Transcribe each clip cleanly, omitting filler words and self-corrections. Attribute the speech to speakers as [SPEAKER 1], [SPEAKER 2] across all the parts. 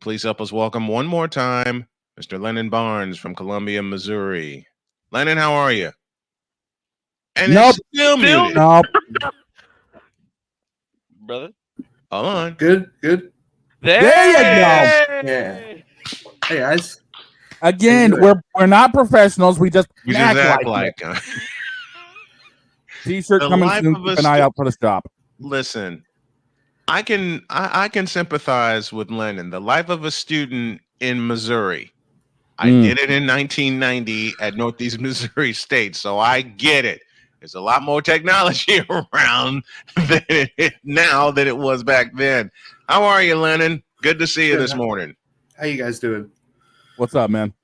[SPEAKER 1] Please help us welcome one more time Mr. Lennon Barnes from Columbia, Missouri. Lennon, how are you? And
[SPEAKER 2] Nope.
[SPEAKER 1] it's still muted.
[SPEAKER 2] Nope.
[SPEAKER 3] Brother.
[SPEAKER 1] Hold on.
[SPEAKER 4] Good, good.
[SPEAKER 2] There you go.
[SPEAKER 4] Yeah. Hey guys.
[SPEAKER 2] Again,
[SPEAKER 4] How you
[SPEAKER 2] we're not professionals. We just
[SPEAKER 1] We just act
[SPEAKER 2] it.
[SPEAKER 1] like
[SPEAKER 2] T-shirt
[SPEAKER 1] the
[SPEAKER 2] coming
[SPEAKER 1] life
[SPEAKER 2] soon.
[SPEAKER 1] of a
[SPEAKER 2] Keep an eye out for the shop.
[SPEAKER 1] Listen, I can sympathize with Lennon. The life of a student in Missouri. I did it in 1990 at Northeast Missouri State, so I get it. There's a lot more technology around now than it was back then. How are you, Lennon? Good to see you this morning.
[SPEAKER 4] How you guys doing?
[SPEAKER 2] What's up, man?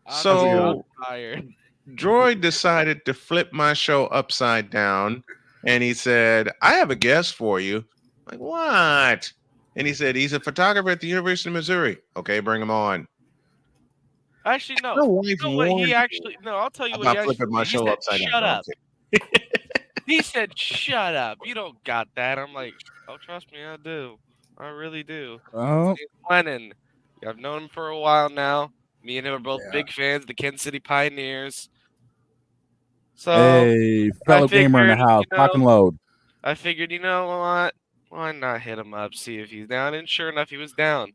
[SPEAKER 1] So,
[SPEAKER 3] I'm tired.
[SPEAKER 1] Droid decided to flip my show upside down, and he said, "I have a guest for you." Like, what? And he said, "He's a photographer at the University of Missouri." Okay, bring him on.
[SPEAKER 3] Actually, no.
[SPEAKER 1] My
[SPEAKER 3] You
[SPEAKER 1] wife
[SPEAKER 3] know what he
[SPEAKER 1] warned
[SPEAKER 3] actually? No, I'll tell you
[SPEAKER 1] me
[SPEAKER 3] what he
[SPEAKER 1] about
[SPEAKER 3] actually
[SPEAKER 1] flipping my
[SPEAKER 3] did. He
[SPEAKER 1] show
[SPEAKER 3] said,
[SPEAKER 1] upside down.
[SPEAKER 3] "Shut
[SPEAKER 1] No, I'm
[SPEAKER 3] up." He said, "Shut up. You don't got that." I'm like, "Oh, trust me, I do. I really do."
[SPEAKER 2] Oh,
[SPEAKER 3] His name's Lennon. I've known him for a while now. Me and him are both
[SPEAKER 4] Yeah.
[SPEAKER 3] big fans of the Kansas City Pioneers. So
[SPEAKER 2] hey, fellow gamer in the
[SPEAKER 3] figured,
[SPEAKER 2] house, lock and load.
[SPEAKER 3] I figured, you know what? Why not hit him up, see if he's down? And sure enough, he was down.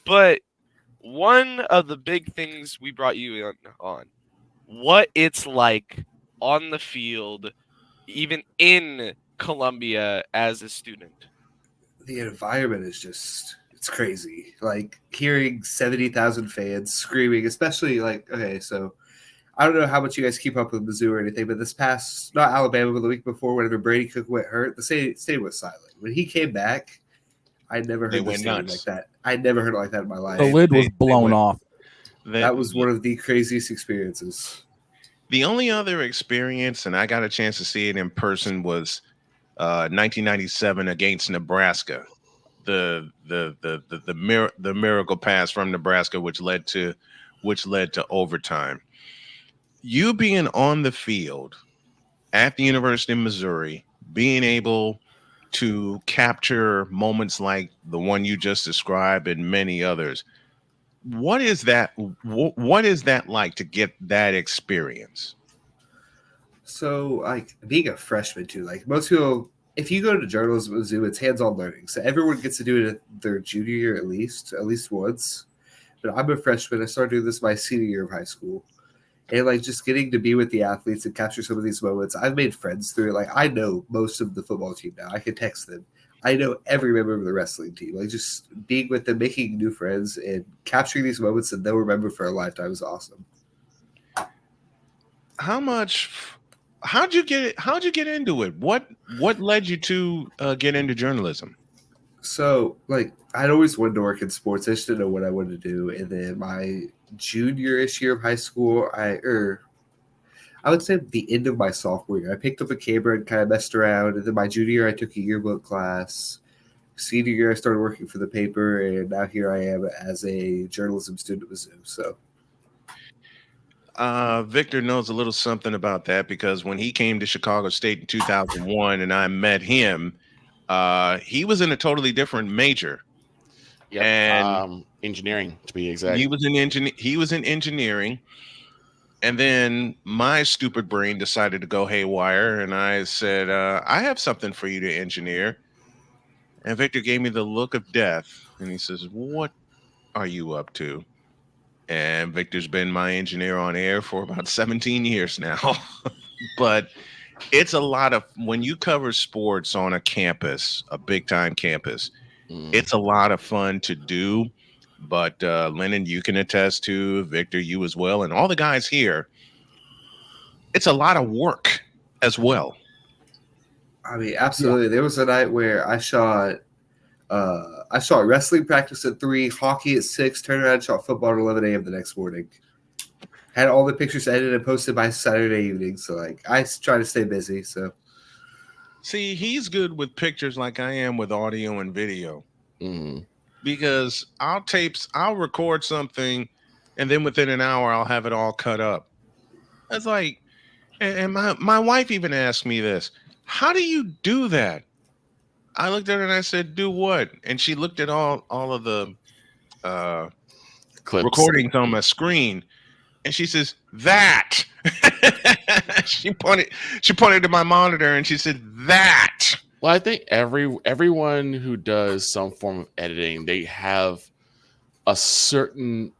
[SPEAKER 3] But one of the big things we brought you on what it's like on the field, even in Columbia as a student.
[SPEAKER 4] The environment is it's crazy. Like hearing 70,000 fans screaming, especially like, okay, so I don't know how much you guys keep up with Mizzou or anything, but this past, not Alabama, but the week before, whenever Brady Cook went hurt, the stadium was silent. When he came back, I never
[SPEAKER 1] They
[SPEAKER 4] heard the
[SPEAKER 1] went
[SPEAKER 4] stadium
[SPEAKER 1] nuts.
[SPEAKER 4] like that. I never heard it like that in my life.
[SPEAKER 2] The lid was blown off.
[SPEAKER 4] That was one of the craziest experiences.
[SPEAKER 1] The only other experience, and I got a chance to see it in person, was 1997 against Nebraska. The miracle pass from Nebraska, which led to overtime. You being on the field at the University of Missouri, being able to capture moments like the one you just described and many others. What is that? What is that like to get that experience?
[SPEAKER 4] So, like, being a freshman, too, like, most people, if you go to journalism at Zoo, it's hands-on learning. So everyone gets to do it at their junior year at least once. But I'm a freshman. I started doing this my senior year of high school. And, like, just getting to be with the athletes and capture some of these moments. I've made friends through it. Like, I know most of the football team now. I can text them. I know every member of the wrestling team. Like, just being with them, making new friends, and capturing these moments that they'll remember for a lifetime is awesome.
[SPEAKER 1] How'd you get into it? What led you to get into journalism?
[SPEAKER 4] So, like, I'd always wanted to work in sports. I just didn't know what I wanted to do. And then my junior-ish year of high school, I would say the end of my sophomore year, I picked up a camera and kind of messed around. And then my junior year, I took a yearbook class. Senior year, I started working for the paper, and now here I am as a journalism student at Mizzou. So,
[SPEAKER 1] Victor knows a little something about that because when he came to Chicago State in 2001 and I met him, he was in a totally different major.
[SPEAKER 5] Yep.
[SPEAKER 1] And
[SPEAKER 5] engineering, to be exact.
[SPEAKER 1] He was in engineering. And then my stupid brain decided to go haywire, and I said, I have something for you to engineer. And Victor gave me the look of death, and he says, "What are you up to?" And Victor's been my engineer on air for about 17 years now. But it's a lot of, when you cover sports on a campus, a big time campus, it's a lot of fun to do. But Lennon, you can attest to, Victor, you as well, and all the guys here, it's a lot of work as well.
[SPEAKER 4] I mean, absolutely. Yeah. There was a night where I shot wrestling practice at 3, hockey at 6, turned around and shot football at 11 a.m. the next morning. Had all the pictures edited and posted by Saturday evening. So, like, I try to stay busy. So,
[SPEAKER 1] see, he's good with pictures like I am with audio and video. Because I'll record something, and then within an hour, I'll have it all cut up. It's like, and my wife even asked me this: how do you do that? I looked at her and I said, "Do what?" And she looked at all of the
[SPEAKER 5] Clips.
[SPEAKER 1] recordings on my screen, and she says that. she pointed to my monitor and she said that.
[SPEAKER 5] Well, I think everyone who does some form of editing, they have a certain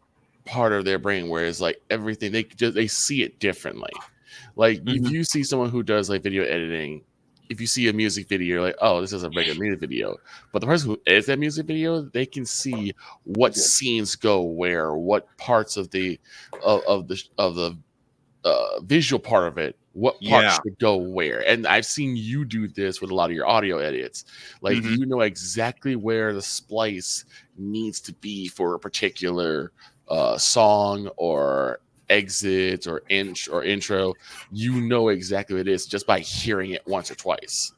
[SPEAKER 5] part of their brain where it's like everything they see it differently. Like if you see someone who does like video editing, if you see a music video, you're like, oh, this is a regular music video. But the person who edits that music video, they can see what scenes go where, what parts of the visual part of it, what parts
[SPEAKER 1] Yeah.
[SPEAKER 5] should go where. And I've seen you do this with a lot of your audio edits. Like you know exactly where the splice needs to be for a particular song or exit or intro. You know exactly what it is just by hearing it once or twice.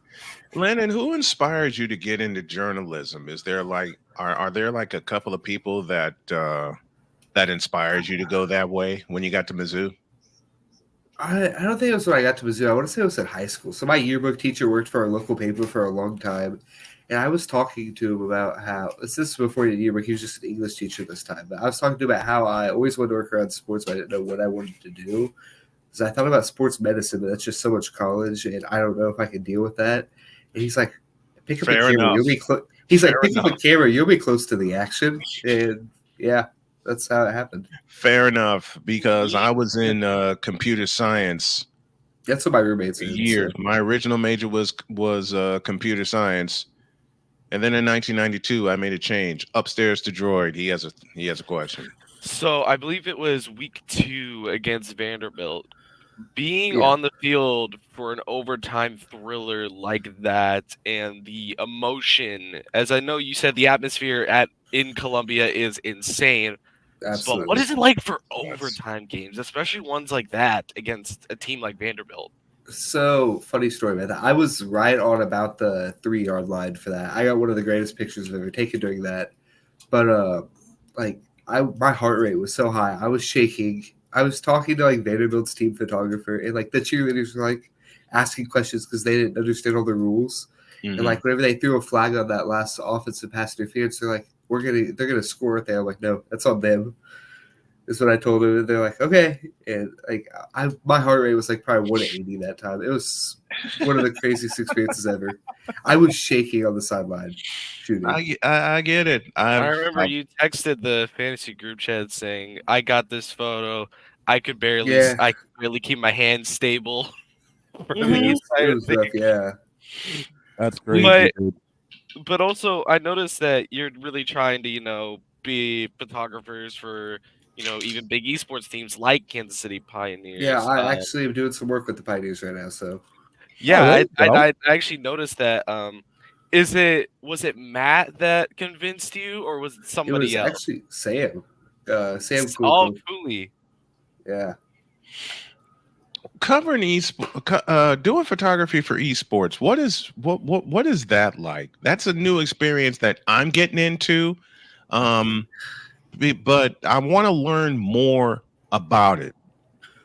[SPEAKER 1] Lennon, who inspires you to get into journalism? Is there like are there like a couple of people that that inspires you to go that way when you got to Mizzou?
[SPEAKER 4] I don't think it was when I got to Mizzou. I want to say it was in high school. So my yearbook teacher worked for our local paper for a long time. And I was talking to him about how this is before the yearbook. He was just an English teacher this time. But I was talking to him about how I always wanted to work around sports, but I didn't know what I wanted to do. Because I thought about sports medicine, but that's just so much college, and I don't know if I can deal with that. And he's like, pick up
[SPEAKER 1] Fair
[SPEAKER 4] a camera.
[SPEAKER 1] enough.
[SPEAKER 4] You'll be close. He's like,
[SPEAKER 1] Fair
[SPEAKER 4] pick up
[SPEAKER 1] enough.
[SPEAKER 4] a camera. You'll be close to the action. And yeah, that's how it happened.
[SPEAKER 1] Fair enough, because I was in computer science
[SPEAKER 4] That's what my roommate said.
[SPEAKER 1] years. My original major was computer science, and then in 1992 I made a change. Upstairs to Droid. He has a question.
[SPEAKER 3] So I believe it was week 2 against Vanderbilt. Being
[SPEAKER 4] Yeah.
[SPEAKER 3] on the field for an overtime thriller like that, and the emotion, as I know you said, the atmosphere in Columbia is insane.
[SPEAKER 4] Absolutely.
[SPEAKER 3] But what is it like for overtime games, especially ones like that against a team like Vanderbilt?
[SPEAKER 4] So funny story about that. I was right on about the 3-yard line for that. I got one of the greatest pictures I've ever taken during that. But my heart rate was so high. I was shaking. I was talking to like Vanderbilt's team photographer, and like the cheerleaders were like asking questions because they didn't understand all the rules. And like whenever they threw a flag on that last offensive pass interference, they're like, they're gonna score it there. I'm like, no, that's on them. Is what I told them. And they're like, okay. And like my heart rate was like probably 180 that time. It was one of the craziest experiences ever. I was shaking on the sideline shooting.
[SPEAKER 1] I get it.
[SPEAKER 3] I remember you texted the fantasy group chat saying, "I got this photo. I could barely keep my hands stable." For the
[SPEAKER 4] It
[SPEAKER 3] entire
[SPEAKER 4] was
[SPEAKER 3] thing.
[SPEAKER 4] rough, yeah.
[SPEAKER 2] That's crazy, dude.
[SPEAKER 3] But also, I noticed that you're really trying to, be photographers for, even big esports teams like Kansas City Pioneers.
[SPEAKER 4] Yeah, I actually am doing some work with the Pioneers right now. So
[SPEAKER 3] yeah,
[SPEAKER 2] there you go.
[SPEAKER 3] I actually noticed that. Was it Matt that convinced you, or was it
[SPEAKER 4] it
[SPEAKER 3] somebody
[SPEAKER 4] was
[SPEAKER 3] else?
[SPEAKER 4] actually Sam. Sam
[SPEAKER 3] Oh,
[SPEAKER 4] Cool.
[SPEAKER 3] Cooley.
[SPEAKER 4] Yeah.
[SPEAKER 1] Covering doing photography for esports. What is that like? That's a new experience that I'm getting into. But I want to learn more about it.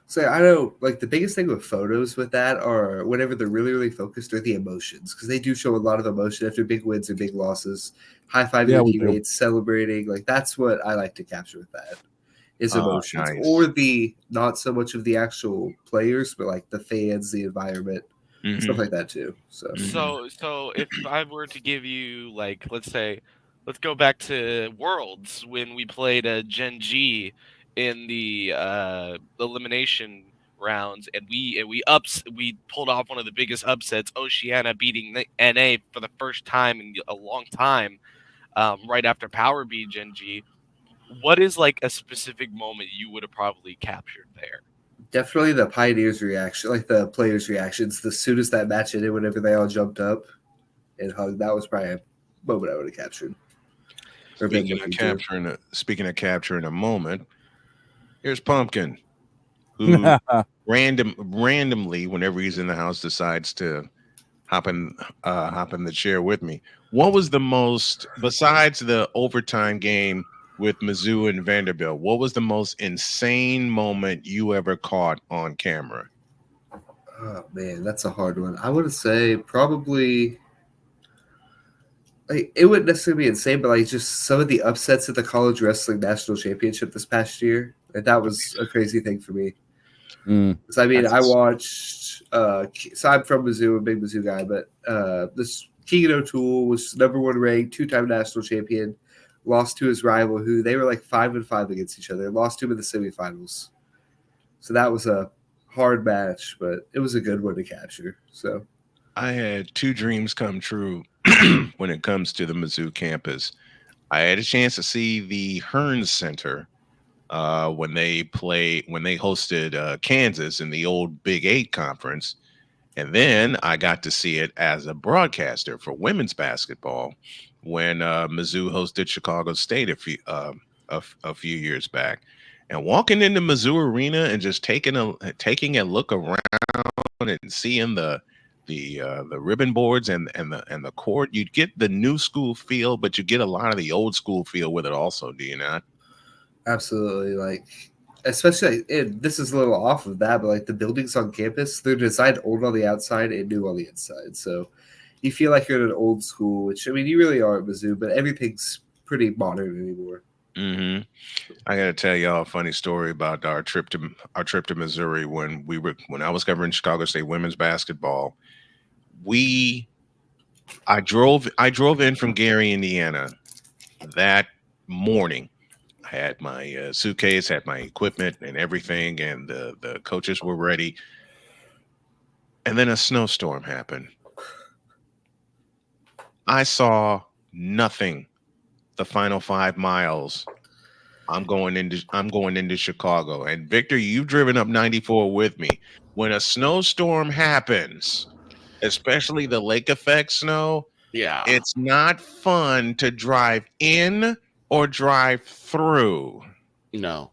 [SPEAKER 4] So I know, like, the biggest thing with photos with that are whenever they're really, really focused are the emotions, because they do show a lot of emotion after big wins and big losses. High-fiving your
[SPEAKER 2] we do.
[SPEAKER 4] teammates, celebrating. Like, that's what I like to capture with that is emotions.
[SPEAKER 1] Nice.
[SPEAKER 4] Or the not so much of the actual players, but like the fans, the environment, stuff like that too. So
[SPEAKER 3] So if I were to give you, like, let's go back to Worlds when we played Gen G in the elimination rounds, and we pulled off one of the biggest upsets, Oceania beating the NA for the first time in a long time, right after Power beat Gen G. What is like a specific moment you would have probably captured there?
[SPEAKER 4] definitely the Pioneers' reaction, like the players' reactions, as soon as that match ended, whenever they all jumped up and hugged, that was probably a moment I would have captured. Or been
[SPEAKER 1] Speaking of capturing a moment, here's Pumpkin, who randomly, whenever he's in the house, decides to hop in the chair with me. What was the most, besides the overtime game with Mizzou and Vanderbilt, what was the most insane moment you ever caught on camera?
[SPEAKER 4] Oh man, that's a hard one. I would say probably like it wouldn't necessarily be insane, but like just some of the upsets at the college wrestling national championship this past year, like that was a crazy thing for me. Because I mean, I watched. So I'm from Mizzou, a big Mizzou guy, but this Keegan O'Toole was #1 ranked, 2-time national champion, lost to his rival, who they were like 5-5 against each other, lost to him in the semifinals. So that was a hard match, but it was a good one to capture. So
[SPEAKER 1] I had two dreams come true when it comes to the Mizzou campus. I had a chance to see the Hearns Center when they hosted Kansas in the old Big 8 conference. And then I got to see it as a broadcaster for women's basketball when Mizzou hosted Chicago State a few years back. And walking into Mizzou Arena and just taking a look around and seeing the ribbon boards and the court, you'd get the new school feel, but you get a lot of the old school feel with it also. Do you not?
[SPEAKER 4] absolutely, like especially this is a little off of that, but like the buildings on campus, they're designed old on the outside and new on the inside. So you feel like you're in an old school, which I mean you really are at Mizzou, but everything's pretty modern anymore.
[SPEAKER 1] Mm-hmm. I got to tell y'all a funny story about our trip to Missouri when I was covering Chicago State women's basketball. I drove in from Gary, Indiana that morning. I had my suitcase, had my equipment and everything, and the coaches were ready. And then a snowstorm happened. I saw nothing the final 5 miles. I'm going into Chicago. And Victor, you've driven up 94 with me. When a snowstorm happens, especially the lake effect snow,
[SPEAKER 5] Yeah.
[SPEAKER 1] it's not fun to drive in or drive through.
[SPEAKER 5] No.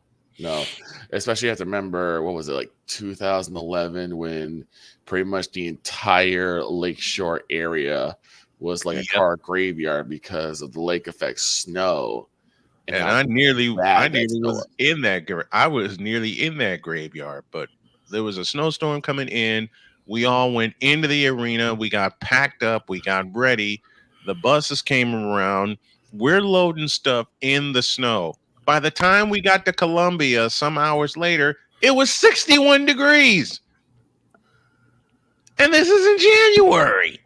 [SPEAKER 5] Especially you have to remember, what was it, like 2011, when pretty much the entire lakeshore area was like a car graveyard because of the lake effect snow.
[SPEAKER 1] And I nearly
[SPEAKER 5] was
[SPEAKER 1] in that. I was nearly in that graveyard, but there was a snowstorm coming in. We all went into the arena. We got packed up. We got ready. The buses came around. We're loading stuff in the snow. By the time we got to Columbia, some hours later, it was 61 degrees. And this is in January.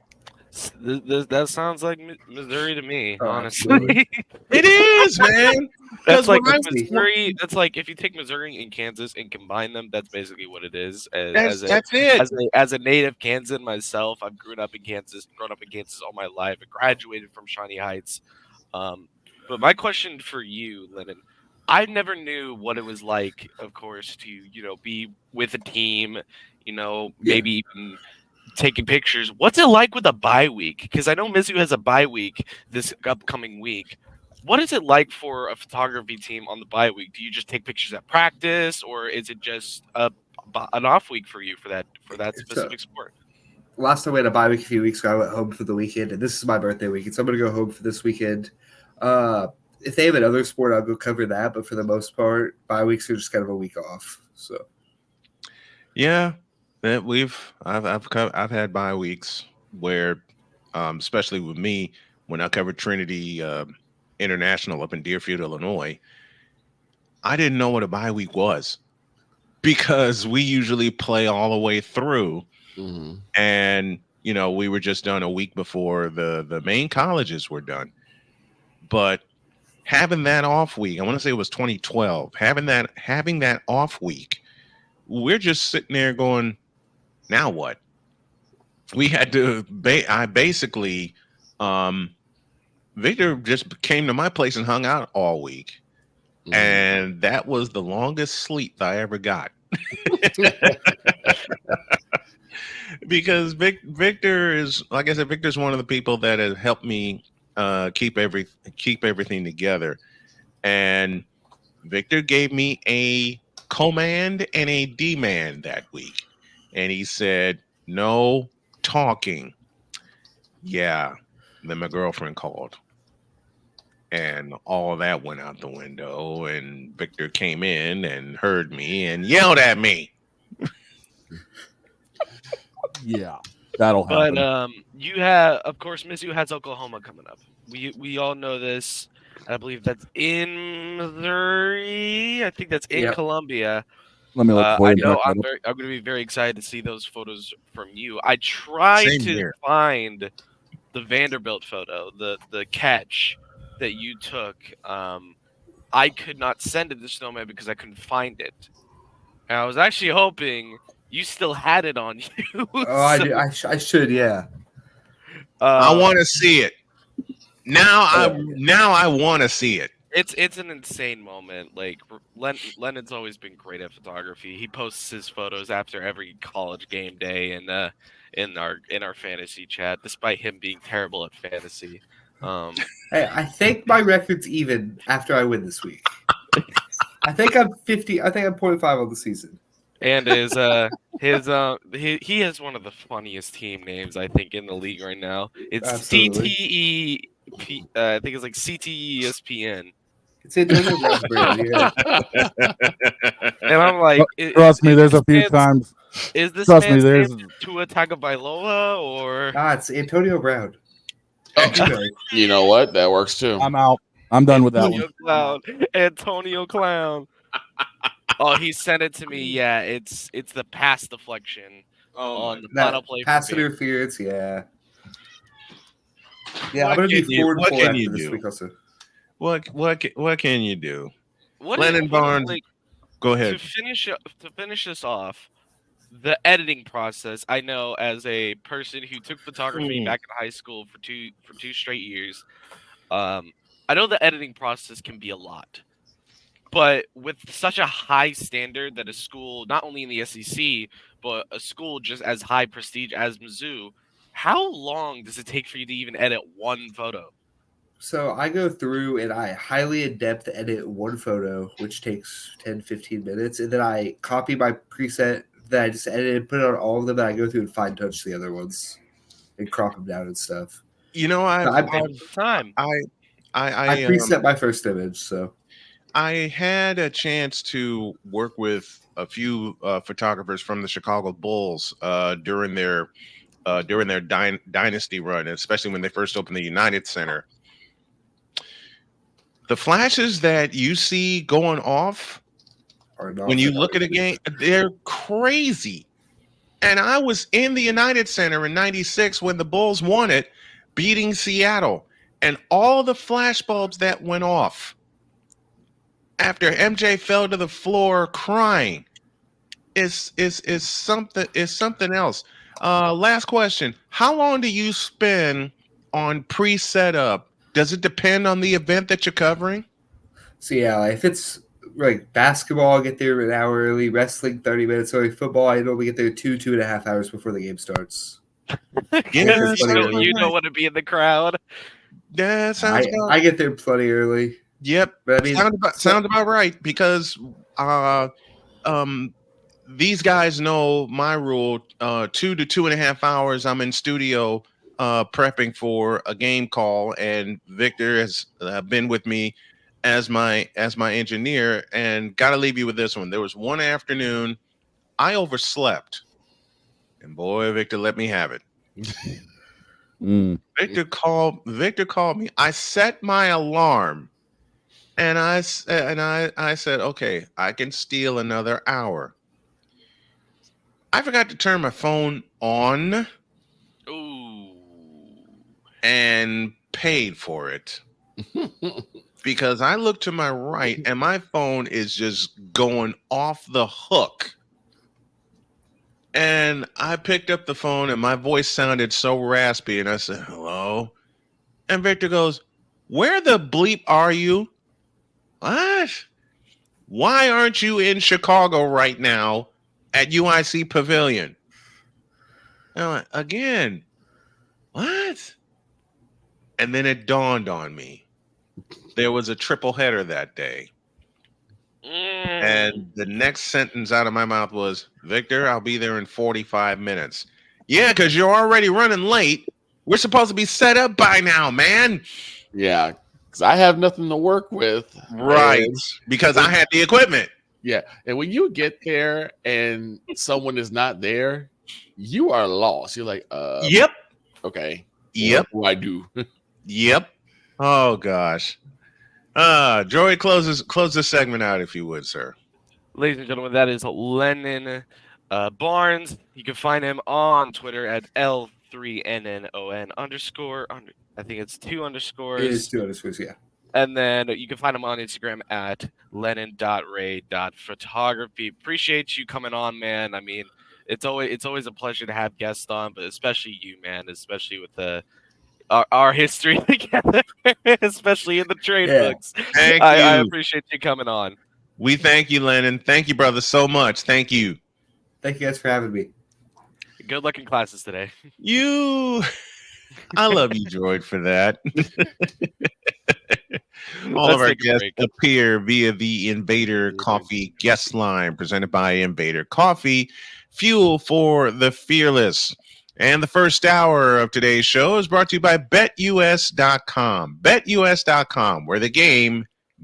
[SPEAKER 3] That sounds like Missouri to me,
[SPEAKER 4] Oh,
[SPEAKER 3] honestly.
[SPEAKER 1] It is, man.
[SPEAKER 3] That's like
[SPEAKER 1] when
[SPEAKER 3] Missouri. That's like if you take Missouri and Kansas and combine them. That's basically what it is.
[SPEAKER 1] that's it.
[SPEAKER 3] As a native Kansan myself, I've grown up in Kansas all my life. I graduated from Shawnee Heights. But my question for you, Lennon, I never knew what it was like, of course, to be with a team, maybe even taking pictures. What's it like with a bye week? Because I know Mizzou has a bye week this upcoming week. What is it like for a photography team on the bye week? Do you just take pictures at practice, or is it just an off week for you for that specific sport?
[SPEAKER 4] Last time we had a bye week a few weeks ago, I went home for the weekend, and this is my birthday weekend, so I'm going to go home for this weekend. If they have another sport, I'll go cover that, but for the most part, bye weeks are just kind of a week off. So,
[SPEAKER 1] yeah, I've had bye weeks where, especially with me, when I covered Trinity International up in Deerfield, Illinois, I didn't know what a bye week was because we usually play all the way through.
[SPEAKER 5] Mm-hmm.
[SPEAKER 1] And we were just done a week before the main colleges were done. But having that off week, I want to say it was 2012, having that off week, we're just sitting there going, now what? We had to I basically Victor just came to my place and hung out all week. Mm-hmm. And that was the longest sleep I ever got. Because Victor is, like I said, Victor's one of the people that has helped me keep everything together. And Victor gave me a command and a demand that week. And he said, no talking. Yeah. Then my girlfriend called. And all of that went out the window. And Victor came in and heard me and yelled at me.
[SPEAKER 2] Yeah. That'll happen.
[SPEAKER 3] But you have, of course, Mizzou has Oklahoma coming up. We all know this. I believe that's in Missouri. I think that's in
[SPEAKER 4] Yep.
[SPEAKER 3] Columbia.
[SPEAKER 2] Let me look for
[SPEAKER 3] I
[SPEAKER 2] you.
[SPEAKER 3] know I'm going to be very excited to see those photos from you. I tried
[SPEAKER 1] Same
[SPEAKER 3] to
[SPEAKER 1] here.
[SPEAKER 3] find the Vanderbilt photo, the catch that you took. I could not send it to Snowman because I couldn't find it. And I was actually hoping you still had it on you.
[SPEAKER 4] Oh, I do. I should. Yeah.
[SPEAKER 1] I want to see it. Now
[SPEAKER 4] Yeah.
[SPEAKER 1] I want to see it.
[SPEAKER 3] It's an insane moment. Like Lennon's always been great at photography. He posts his photos after every college game day and in our fantasy chat, despite him being terrible at fantasy.
[SPEAKER 4] Hey, I think my record's even after I win this week. I think I'm 50. I think I'm 0.5 on the season.
[SPEAKER 3] And he has one of the funniest team names I think in the league right now. It's
[SPEAKER 4] Absolutely.
[SPEAKER 3] CTE. I think it's like CTESPN.
[SPEAKER 4] It's Antonio Brown's brand. Yeah.
[SPEAKER 3] And I'm like,
[SPEAKER 2] Trust me, there's a few times.
[SPEAKER 3] Is this
[SPEAKER 2] Trust me,
[SPEAKER 3] man's
[SPEAKER 2] there's
[SPEAKER 3] name Tua Tagovailoa or?
[SPEAKER 4] Ah, it's Antonio Brown.
[SPEAKER 5] You know what? That works too.
[SPEAKER 2] I'm out. I'm done with that one.
[SPEAKER 3] Antonio Clown. Oh, he sent it to me. Yeah, it's the pass deflection on the final play.
[SPEAKER 4] Pass interference. Yeah. Yeah,
[SPEAKER 1] What
[SPEAKER 4] I'm gonna be
[SPEAKER 1] can you-
[SPEAKER 4] 4 and
[SPEAKER 1] what
[SPEAKER 4] 4
[SPEAKER 1] can
[SPEAKER 4] after
[SPEAKER 1] you
[SPEAKER 4] this
[SPEAKER 1] do?
[SPEAKER 4] week also.
[SPEAKER 1] What can you do?
[SPEAKER 3] Lennon
[SPEAKER 1] Barnes, go ahead.
[SPEAKER 3] To finish this off, the editing process. I know as a person who took photography back in high school for two straight years, I know the editing process can be a lot. But with such a high standard that a school, not only in the SEC, but a school just as high prestige as Mizzou, how long does it take for you to even edit one photo?
[SPEAKER 4] So I go through and I highly in-depth edit one photo, which takes 10, 15 minutes. And then I copy my preset that I just edit and put it on all of them. And I go through and fine touch the other ones and crop them down and stuff.
[SPEAKER 1] You know, I
[SPEAKER 4] preset my first image. So
[SPEAKER 1] I had a chance to work with a few photographers from the Chicago Bulls during their dynasty run, especially when they first opened the United Center. The flashes that you see going off when you look at a game, they're crazy. And I was in the United Center in '96 when the Bulls won it, beating Seattle, and all the flash bulbs that went off after MJ fell to the floor crying is something else. Last question: how long do you spend on pre-setup? Does it depend on the event that you're covering?
[SPEAKER 4] So yeah, if it's like basketball, I get there an hour early. Wrestling, 30 minutes early. Football, I normally get there 2.5 hours before the game starts.
[SPEAKER 1] Yeah,
[SPEAKER 3] you don't want to be in the crowd.
[SPEAKER 1] Yeah, sounds about.
[SPEAKER 4] I get there plenty early.
[SPEAKER 1] Yep,
[SPEAKER 4] but I mean,
[SPEAKER 1] sounds about right because these guys know my rule. 2 to 2.5 hours. I'm in studio prepping for a game call, and Victor has been with me as my engineer. And got to leave you with this one. There was one afternoon I overslept, and boy, Victor let me have it. Victor called me. I set my alarm, and I said, okay, I can steal another hour. I forgot to turn my phone on.
[SPEAKER 3] Ooh.
[SPEAKER 1] And paid for it because I look to my right and my phone is just going off the hook. And I picked up the phone and my voice sounded so raspy, and I said, hello. And Victor goes, where the bleep are you? What? Why aren't you in Chicago right now at UIC Pavilion? And I'm like, again, what? And then it dawned on me. There was a triple header that day. And the next sentence out of my mouth was, Victor, I'll be there in 45 minutes. Yeah, because you're already running late. We're supposed to be set up by now, man.
[SPEAKER 5] Yeah, because I have nothing to work with.
[SPEAKER 1] Right, because I had the equipment.
[SPEAKER 5] Yeah, and when you get there and someone is not there, you are lost. You're like,
[SPEAKER 1] Yep.
[SPEAKER 5] okay.
[SPEAKER 1] Yep.
[SPEAKER 5] What do I do?
[SPEAKER 1] Yep. Oh gosh. Joey, close this segment out if you would, sir.
[SPEAKER 3] Ladies and gentlemen, that is Lennon Barnes. You can find him on Twitter at L3NNON _. I think it's 2 underscores.
[SPEAKER 4] It is 2 underscores, yeah.
[SPEAKER 3] And then you can find him on Instagram at lennon.ray.photography. Appreciate you coming on, man. I mean, it's always a pleasure to have guests on, but especially you, man, especially with our history together, especially in the trade books.
[SPEAKER 1] Thank
[SPEAKER 3] I
[SPEAKER 1] you.
[SPEAKER 3] appreciate you coming on.
[SPEAKER 1] We thank you, Lennon. Thank you, brother, so much. Thank you.
[SPEAKER 4] Thank you guys for having me.
[SPEAKER 3] Good luck in classes today.
[SPEAKER 1] I love you, Droid, for that. All
[SPEAKER 3] Let's
[SPEAKER 1] of our
[SPEAKER 3] take a
[SPEAKER 1] guests
[SPEAKER 3] break.
[SPEAKER 1] appear via the Invader Coffee guest line presented by Invader Coffee, fuel for the fearless. And the first hour of today's show is brought to you by BetUS.com. BetUS.com, where the game